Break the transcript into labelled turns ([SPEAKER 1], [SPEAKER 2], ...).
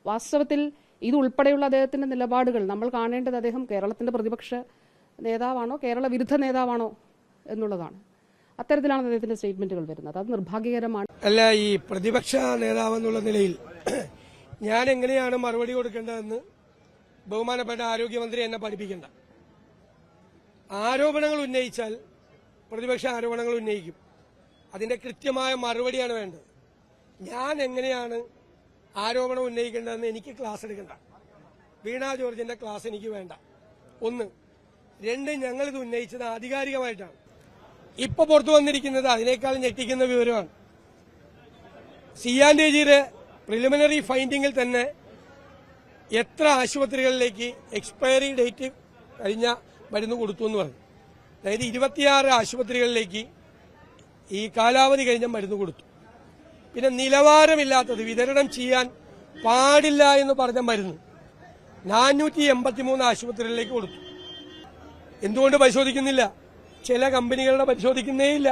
[SPEAKER 1] വാസ്തവത്തിൽ ഇതുൾപ്പെടെയുള്ള അദ്ദേഹത്തിന്റെ നിലപാടുകൾ നമ്മൾ കാണേണ്ടത് അദ്ദേഹം കേരളത്തിന്റെ പ്രതിപക്ഷ നേതാവാണോ കേരള വിരുദ്ധ നേതാവാണോ എന്നുള്ളതാണ്. അത്തരത്തിലാണ് അദ്ദേഹത്തിന്റെ സ്റ്റേറ്റ്മെന്റുകൾ വരുന്നത്. അത് നിർഭാഗ്യകരമാണ്.
[SPEAKER 2] അല്ല, ഈ പ്രതിപക്ഷ നേതാവെന്നുള്ള നിലയിൽ ഞാൻ എങ്ങനെയാണ് മറുപടി കൊടുക്കേണ്ടതെന്ന് ബഹുമാനപ്പെട്ട ആരോഗ്യമന്ത്രി എന്നെ പഠിപ്പിക്കേണ്ട. ആരോപണങ്ങൾ ഉന്നയിച്ചാൽ പ്രതിപക്ഷ ആരോപണങ്ങൾ ഉന്നയിക്കും, അതിന്റെ കൃത്യമായ മറുപടിയാണ് വേണ്ടത്. ഞാൻ എങ്ങനെയാണ് ആരോപണം ഉന്നയിക്കേണ്ടതെന്ന് എനിക്ക് ക്ലാസ് എടുക്കണ്ട. വീണ ജോർജിന്റെ ക്ലാസ് എനിക്ക് വേണ്ട. 1. 2, ഞങ്ങളിത് ഉന്നയിച്ചത് ആധികാരികമായിട്ടാണ്. ഇപ്പൊ പുറത്തു വന്നിരിക്കുന്നത് അതിനേക്കാൾ ഞെട്ടിക്കുന്ന വിവരമാണ്. CNDG-യുടെ പ്രിലിമിനറി ഫൈൻഡിംഗിൽ തന്നെ എത്ര ആശുപത്രികളിലേക്ക് എക്സ്പയറി ഡേറ്റ് കഴിഞ്ഞ മരുന്ന് കൊടുത്തു എന്ന് പറഞ്ഞു. അതായത് 26 ആശുപത്രികളിലേക്ക് ഈ കാലാവധി കഴിഞ്ഞ മരുന്ന് കൊടുത്തു. പിന്നെ നിലവാരമില്ലാത്തത്, വിതരണം ചെയ്യാൻ പാടില്ല എന്ന് പറഞ്ഞ മരുന്ന് 483 ആശുപത്രികളിലേക്ക് കൊടുത്തു. എന്തുകൊണ്ട് പരിശോധിക്കുന്നില്ല? ചില കമ്പനികളുടെ പരിശോധിക്കുന്നേയില്ല.